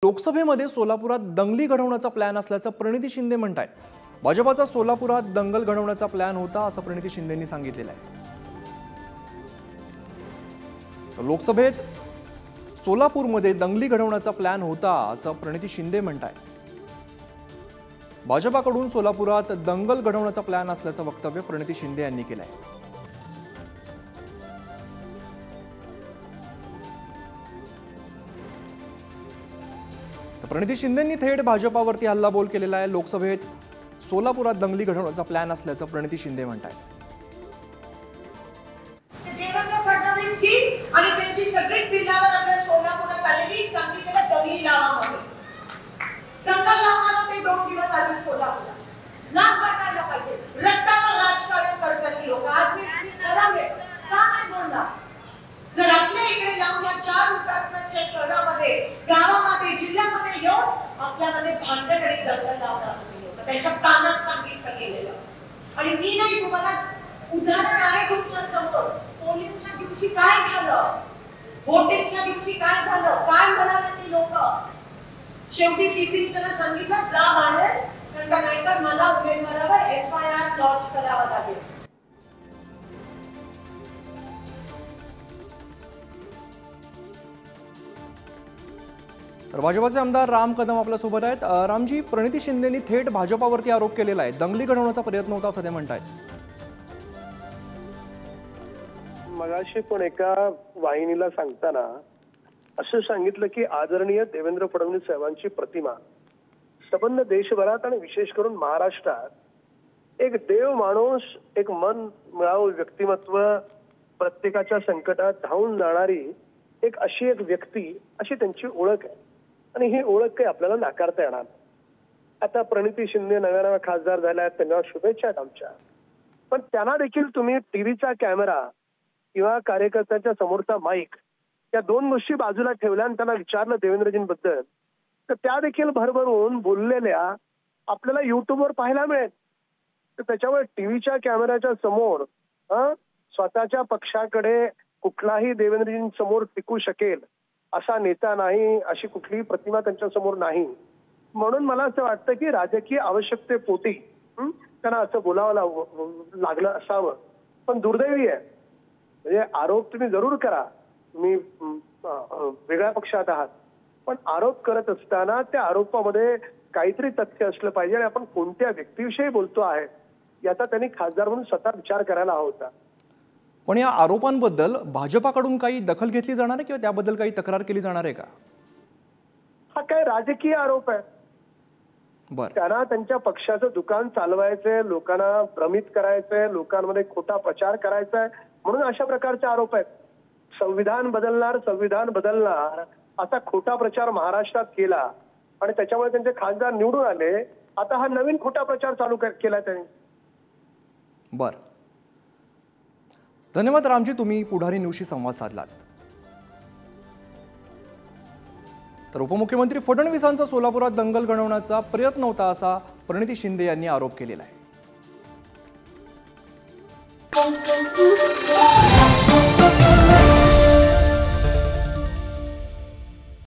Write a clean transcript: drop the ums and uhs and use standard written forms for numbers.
लोकसभेमध्ये सोलापुरात दंगली घडवण्याचा प्लॅन असल्याचं प्रणिती शिंदे म्हणतात। भाजपाचा सोलापुरात दंगल घडवण्याचा प्लॅन होता असं प्रणिती शिंदेंनी सांगितलेलं आहे। लोकसभेत सोलापूरमध्ये दंगली घडवण्याचा प्लॅन होता असं प्रणिती शिंदे म्हणतात। भाजपाकडून सोलापुरात दंगल घडवण्याचा प्लॅन असल्याचं वक्तव्य प्रणिती शिंदे यांनी केलं आहे। प्रणिती शिंदेंनी थेट भाजपावरती हल्लाबोल केलेला आहे। लोकसभेत सोलापुरात दंगली घडवण्याचा प्लॅन असल्याचं प्रणिती शिंदे म्हणतात। देवेंद्र फडणवीस की आणि त्यांची सगळी पिल्लावर आपल्या सोलापुरात आलेली सांगितलेलं दंगली लावामध्ये दंगल लावणार ते 2 दिवस आधी सोलापुरात लाच वाटायला पाहिजे। रक्तावर राजकारण करतात लोक। आज मी ठरवले का नाही बोलला। जर आपल्या इकडे लावून या 4 हुतात्म्यांच्या शहरामध्ये गावामध्ये जिल्ह्यामध्ये येऊन आपल्यामध्ये भांडण आणि दंगल लावणार लोक त्यांच्या कानात सांगितलं गेलेलं। आणि मी नाही तुम्हाला उदाहरण आहे तुमच्या समोर। पोलिंगच्या दिवशी काय झालं, व्होटिंगच्या दिवशी काय झालं, काय म्हणाले ते लोक। शेवटी सीपीने त्यांना सांगितलं जा बाहेर, नंतर नाहीतर मला उमेदवारावर एफआयआर लॉन्च करावा लागेल। तर भाजपाचे आमदार राम कदम आपल्या सोबत आहेत। रामजी, प्रणिती शिंदेंनी थेट भाजपावरती आरोप केलेला आहे। दंगली घडवण्याचा प्रयत्न होता असं ते म्हणतात। मगाशी पण एका वाहिनीला सांगताना असं सांगितलं की आदरणीय देवेंद्र फडणवीस साहेबांची प्रतिमा संबंध देशभरात आणि विशेष करून महाराष्ट्रात एक देव माणूस, एक मन मिळावू व्यक्तिमत्व, प्रत्येकाच्या संकटात धावून जाणारी एक अशी एक व्यक्ती, अशी त्यांची ओळख आहे। आणि ही ओळख काही आपल्याला नाकारता येणार नाही। आता प्रणिती शिंदे नव्या खासदार झाल्या आहेत, त्यांना शुभेच्छा आहेत आमच्या। पण त्यांना देखील तुम्ही टीव्हीचा कॅमेरा किंवा कार्यकर्त्याच्या समोरचा माईक या 2 गोष्टी बाजूला ठेवल्या आणि त्यांना विचारलं देवेंद्रजींबद्दल, तर त्या देखील भरभरून बोललेल्या आपल्याला युट्यूबवर पाहायला मिळेल। तर त्याच्यामुळे टीव्हीच्या कॅमेऱ्याच्या समोर स्वतःच्या पक्षाकडे कुठलाही देवेंद्रजींसमोर टिकू शकेल असा नेता नाही, अशी कुठलीही प्रतिमा त्यांच्या समोर नाही। म्हणून मला असं वाटतं की राजकीय आवश्यकतेपोटी त्यांना असं बोलावं लागलं असावं। पण दुर्दैवी आहे, म्हणजे आरोप तुम्ही जरूर करा, तुम्ही वेगळ्या पक्षात आहात, पण आरोप करत असताना त्या आरोपामध्ये काहीतरी तथ्य असलं पाहिजे आणि आपण कोणत्या व्यक्तीविषयी बोलतो आहे याचा त्यांनी खासदार म्हणून स्वतः विचार करायला हवा होता। पण या आरोपांबद्दल भाजपाकडून काही दखल घेतली जाणार आहे किंवा त्याबद्दल काही तक्रार केली जाणार आहे का? हा काय राजकीय आरोप आहे। त्यांना त्यांच्या पक्षाचं दुकान चालवायचंय, लोकांना भ्रमित करायचंय, लोकांमध्ये खोटा प्रचार करायचा आहे, म्हणून अशा प्रकारचे आरोप आहेत। संविधान बदलणार असा खोटा प्रचार महाराष्ट्रात केला आणि त्याच्यामुळे त्यांचे खासदार निवडून आले। आता हा नवीन खोटा प्रचार चालू केला त्यांनी। बरं, धन्यवाद रामजी, तुम्ही पुढारी न्यूजशी संवाद साधलात। तर उपमुख्यमंत्री फडणवीसांचा सोलापुरात दंगल घडवण्याचा प्रयत्न होता असा प्रणिती शिंदे यांनी आरोप केलेला आहे।